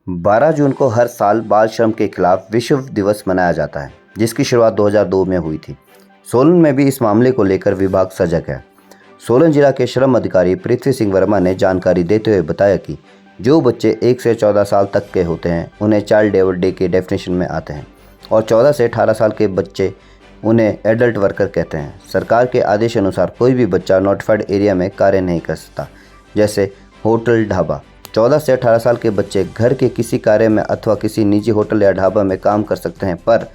12 जून को हर साल बाल श्रम के खिलाफ विश्व दिवस मनाया जाता है, जिसकी शुरुआत 2002 में हुई थी। सोलन में भी इस मामले को लेकर विभाग सजग है। सोलन जिला के श्रम अधिकारी पृथ्वी सिंह वर्मा ने जानकारी देते हुए बताया कि जो बच्चे 1 से 14 साल तक के होते हैं उन्हें चाइल्ड लेबर डे के डेफिनेशन में आते हैं और 14 से 18 साल के बच्चे उन्हें एडल्ट वर्कर कहते हैं। सरकार के आदेश अनुसार कोई भी बच्चा नोटिफाइड एरिया में कार्य नहीं कर सकता, जैसे होटल, ढाबा। 14 से 18 साल के बच्चे घर के किसी कार्य में अथवा किसी निजी होटल या ढाबा में काम कर सकते हैं, पर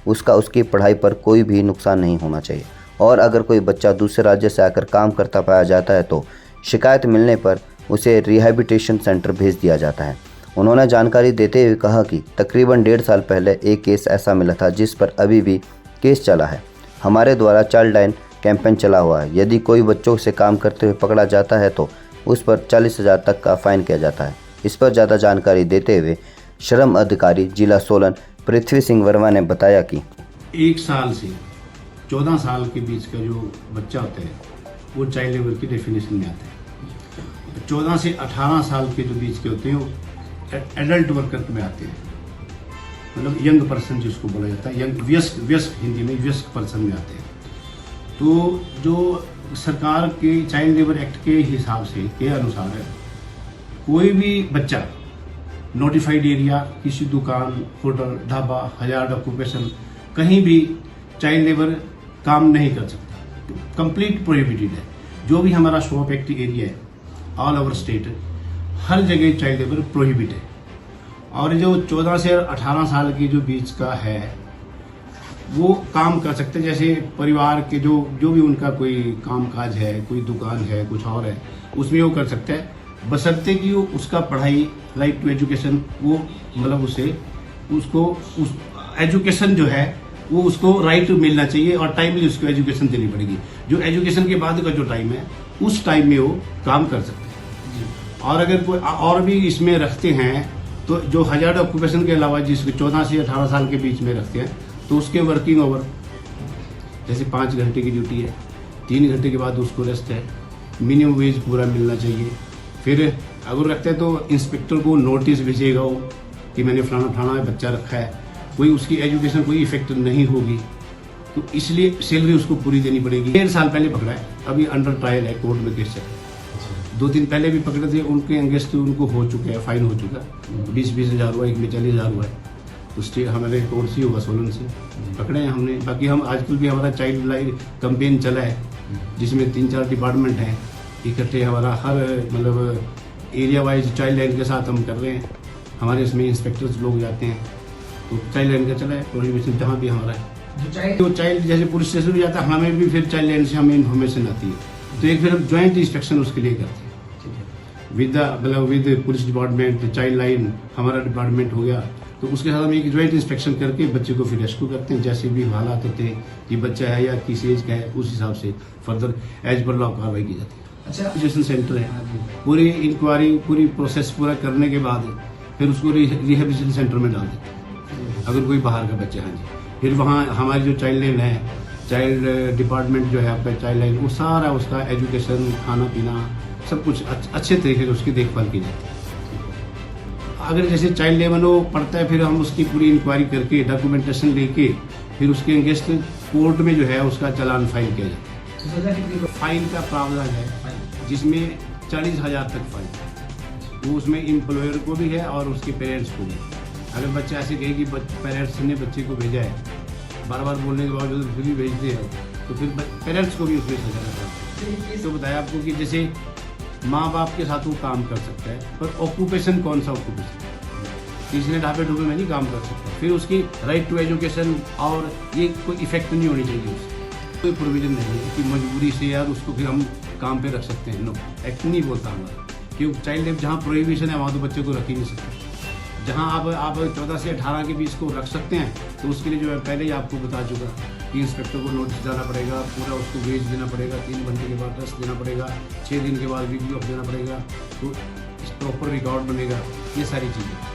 उसकी पढ़ाई पर कोई भी नुकसान नहीं होना चाहिए। और अगर कोई बच्चा दूसरे राज्य से आकर काम करता पाया जाता है तो शिकायत मिलने पर उसे रिहैबिलिटेशन सेंटर भेज दिया जाता है। उन्होंने जानकारी देते हुए कहा कि तकरीबन 1.5 साल पहले एक केस ऐसा मिला था जिस पर अभी भी केस चला है। हमारे द्वारा चाइल्ड लाइन कैंपेन चला हुआ है। यदि कोई बच्चों से काम करते हुए पकड़ा जाता है तो उस पर 40,000 तक का फाइन किया जाता है। इस पर ज़्यादा जानकारी देते हुए श्रम अधिकारी जिला सोलन पृथ्वी सिंह वर्मा ने बताया कि 1 साल से 14 साल के बीच का जो बच्चा होता है वो चाइल्ड लेबर की डेफिनेशन में आता है। 14 से 18 साल के जो बीच के होते हैं वो एडल्ट वर्कर में आते हैं, मतलब यंग पर्सन जिसको बोला जाता है, यंग व्यस्क हिंदी में व्यस्क पर्सन में आते हैं। तो जो सरकार के चाइल्ड लेबर एक्ट के हिसाब से के अनुसार है, कोई भी बच्चा नोटिफाइड एरिया, किसी दुकान, होटल, ढाबा, हजार्ड ऑक्यूपेशन, कहीं भी चाइल्ड लेबर काम नहीं कर सकता। कंप्लीट प्रोहिबिटेड है। जो भी हमारा शॉप एक्ट एरिया है ऑल ओवर स्टेट, हर जगह चाइल्ड लेबर प्रोहिबिट है। और जो 14 से 18 साल के जो बीच का है वो काम कर सकते हैं। जैसे परिवार के जो भी उनका कोई काम काज है, कोई दुकान है, कुछ और है, उसमें वो कर सकते हैं, बशर्ते कि वो उसका पढ़ाई, राइट टू एजुकेशन, वो मतलब उसको एजुकेशन जो है वो उसको राइट मिलना चाहिए और टाइमली उसको एजुकेशन देनी पड़ेगी। जो एजुकेशन के बाद का जो टाइम है उस टाइम में वो काम कर सकते हैं। और अगर कोई और भी इसमें रखते हैं तो जो हजार्ड ऑक्यूपेशन के अलावा जिसको 14 से 18 साल के बीच में रखते हैं तो उसके वर्किंग ओवर, जैसे 5 घंटे की ड्यूटी है, 3 घंटे के बाद उसको रेस्ट है, मिनिमम वेज पूरा मिलना चाहिए। फिर अगर रखते हैं तो इंस्पेक्टर को नोटिस भेजेगा वो कि मैंने फलाना बच्चा रखा है, कोई उसकी एजुकेशन कोई इफेक्ट नहीं होगी, तो इसलिए सैलरी उसको पूरी देनी पड़ेगी। 1.5 साल पहले पकड़ा है, अभी अंडर ट्रायल है, कोर्ट में केस है। 2 दिन पहले भी पकड़े थे, उनके अगेंस्ट उनको हो चुके हैं, फाइन हो चुका, 20 हज़ार हुआ, एक में 40,000 हुआ है। तो स्टे हमारे कोर्ट से होगा, सोलन से पकड़े हैं हमने। बाकी हम आजकल भी हमारा चाइल्ड लाइन कैंपेन चला है जिसमें 3-4 डिपार्टमेंट हैं इकट्ठे। हमारा हर मतलब एरिया वाइज चाइल्ड लाइन के साथ हम कर रहे हैं। हमारे इसमें इंस्पेक्टर्स लोग जाते हैं, तो चाइल्ड लाइन का चला है प्रोहिबिशन जहाँ भी हमारा है। तो चाइल्ड जैसे पुलिस स्टेशन भी जाता है, हमें भी फिर चाइल्ड लाइन से हमें इन्फॉर्मेशन आती है, तो एक फिर हम ज्वाइंट इंस्पेक्शन उसके लिए करते हैं with police department, child line हमारा डिपार्टमेंट हो गया, तो उसके साथ हम एक ज्वाइंट इंस्पेक्शन करके बच्चे को फिर रेस्क्यू करते हैं। जैसे भी हालात होते हैं कि बच्चा है या किस एज का है, उस हिसाब से फर्दर एज पर लॉ कार्रवाई की जाती है। अच्छा, एजुकेशन सेंटर है, पूरी इंक्वायरी, पूरी प्रोसेस पूरा करने के बाद फिर उसको रिहेबिलिटेशन सेंटर में डाल देते हैं अगर कोई बाहर का बच्चा है जी। फिर वहाँ हमारी जो चाइल्ड लाइन है, चाइल्ड डिपार्टमेंट जो है आपका चाइल्ड लाइन, वो सारा उसका एजुकेशन, खाना पीना सब कुछ अच्छे तरीके से उसकी देखभाल की जाती है। अगर जैसे चाइल्ड लेबर वो पढ़ता है, फिर हम उसकी पूरी इंक्वायरी करके डॉक्यूमेंटेशन लेके फिर उसके अगेंस्ट कोर्ट में जो है उसका चालान फाइन किया जाता है। फाइन का प्रावधान है जिसमें 40,000 तक फाइन, वो उसमें एम्प्लॉयर को भी है और उसके पेरेंट्स को भी। अगर बच्चा ऐसे कहे कि पेरेंट्स ने बच्चे को भेजा है, बार बार बोलने के बावजूद फिर भी भेजते हैं, तो फिर पेरेंट्स को भी उसमें सजा रहता है। तो बताया आपको कि जैसे माँ बाप के साथ वो काम कर सकता है, पर ऑक्यूपेशन कौन सा ऑक्यूपेशन, तीसरे ढाबे ढूबे में नहीं काम कर सकता। फिर उसकी राइट टू एजुकेशन और ये कोई इफेक्ट नहीं होनी चाहिए, उससे कोई प्रोविजन नहीं है कि मजबूरी से यार उसको फिर हम काम पे रख सकते हैं। नो, एक्ट नहीं बोलता हमारा, क्योंकि चाइल्ड लेबर जहाँ प्रोहिबिशन है वहाँ तो बच्चे को रख ही नहीं सकते। जहाँ आप 14 से 18 के बीच को रख सकते हैं, तो उसके लिए जो है पहले ही आपको बता चुका कि इंस्पेक्टर को नोटिस जाना पड़ेगा, पूरा उसको वेज देना पड़ेगा, 3 घंटे के बाद टेस्ट देना पड़ेगा, 6 दिन के बाद वीडियो ऑफ देना पड़ेगा, तो प्रॉपर रिकॉर्ड बनेगा, ये सारी चीज़ें।